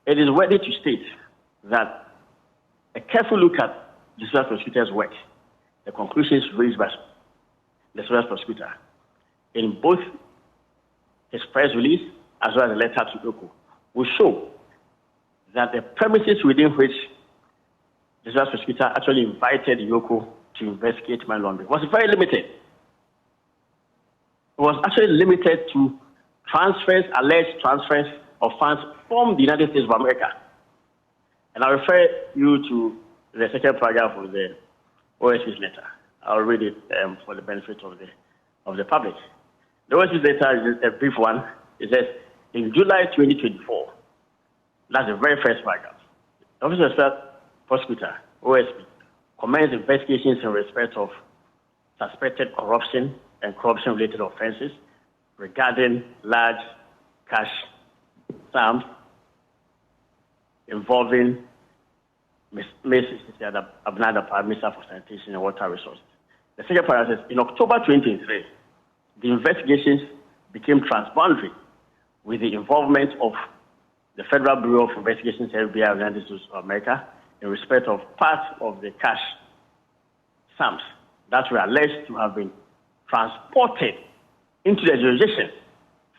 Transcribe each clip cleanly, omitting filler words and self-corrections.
it is worthy to state that a careful look at the special prosecutor's work, the conclusions raised by the special prosecutor in both his press release as well as the letter to EOCO will show that the premises within which the special prosecutor actually invited EOCO to investigate money laundering was very limited. It was actually limited to alleged transfers of funds from the United States of America. And I refer you to the second paragraph of the OSP's letter. I'll read it for the benefit of the public. The OSP's letter is a brief one. It says, in July 2024, that's the very first paragraph, the Office of Special Prosecutor, OSP, commenced investigations in respect of suspected corruption and corruption-related offenses regarding large cash sums involving Ms. Cecilia Dapaah, Minister for Sanitation and Water Resources. The second paragraph says, in October 2023, the investigations became transboundary with the involvement of the Federal Bureau of Investigations, FBI, of the United States of America, in respect of part of the cash sums that were alleged to have been transported into the jurisdiction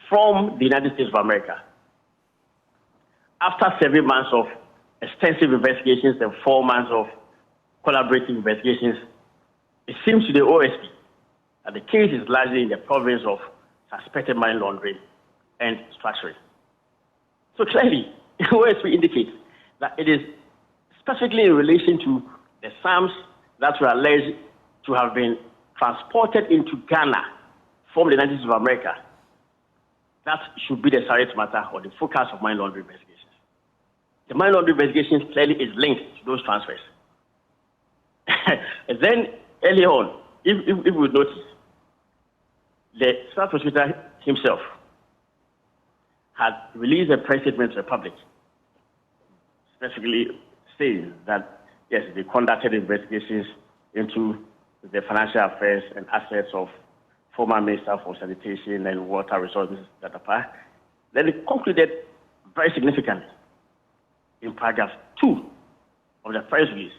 from the United States of America. After several months of extensive investigations and 4 months of collaborative investigations, it seems to the OSP that the case is largely in the province of suspected money laundering and structuring. So clearly, the OSP indicates that it is specifically in relation to the sums that were alleged to have been transported into Ghana from the United States of America that should be the subject matter or the focus of money laundering investigations. The money laundering investigations clearly is linked to those transfers. And then early on, if we notice, the special prosecutor himself had released a press statement to the public, specifically saying that, yes, they conducted investigations into the financial affairs and assets of former Minister for Sanitation and Water Resources, Dapaah. Then it concluded very significantly in paragraph 2 of the press release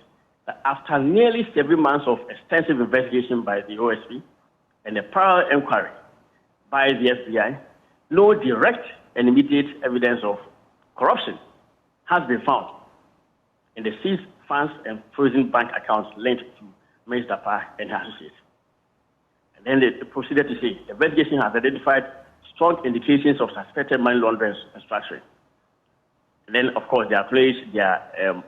that after nearly 7 months of extensive investigation by the OSP and a parallel inquiry by the FBI, no direct and immediate evidence of corruption has been found in the seized funds and frozen bank accounts linked to Ms. Dapaah and her associates. And then they proceeded to say the investigation has identified strong indications of suspected money laundering and structuring. And then, of course, they acknowledged their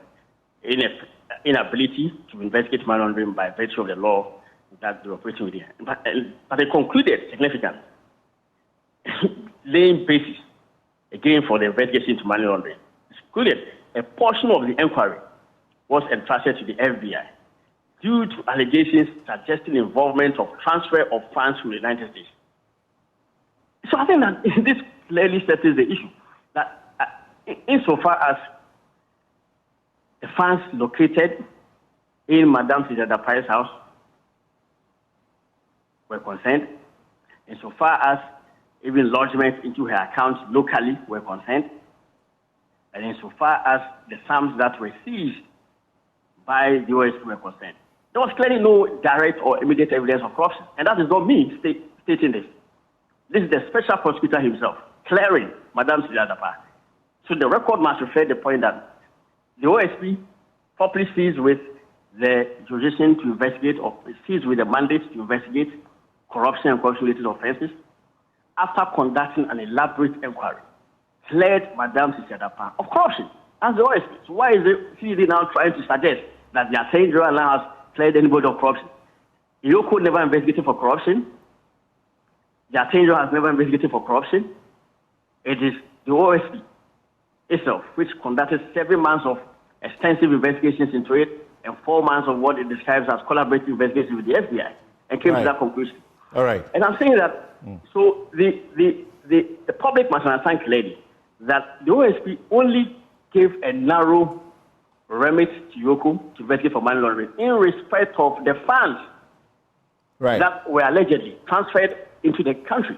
inability to investigate money laundering by virtue of the law that they're operating with. But they concluded significantly, laying basis again for the investigation into money laundering. It's concluded a portion of the inquiry was entrusted to the FBI due to allegations suggesting involvement of transfer of funds from the United States. So I think that this clearly settles the issue that insofar as the funds located in Madame Cecilia Dapaah's house were concerned, insofar as even lodgements into her account locally were concerned, and insofar as the sums that were seized by the OSP were concerned. There was clearly no direct or immediate evidence of corruption, and that is not me stating this. This is the special prosecutor himself, clearing Madame Cecilia Dapaah. So the record must reflect the point that the OSP properly seized with the jurisdiction to investigate or seized with the mandate to investigate corruption and corruption-related offenses after conducting an elaborate inquiry, cleared Madame Cecilia Dapaah of corruption as the OSP. So why is the now trying to suggest that the Attorney General now has cleared anybody of corruption? EOCO never investigated for corruption. The Attorney General has never investigated for corruption. It is the OSP itself which conducted 7 months of extensive investigations into it and 4 months of what it describes as collaborative investigations with the FBI and came to that conclusion. All right. And I'm saying that so the public must understand clearly that the OSP only gave a narrow remit to EOCO to investigate for money laundering in respect of the funds that were allegedly transferred into the country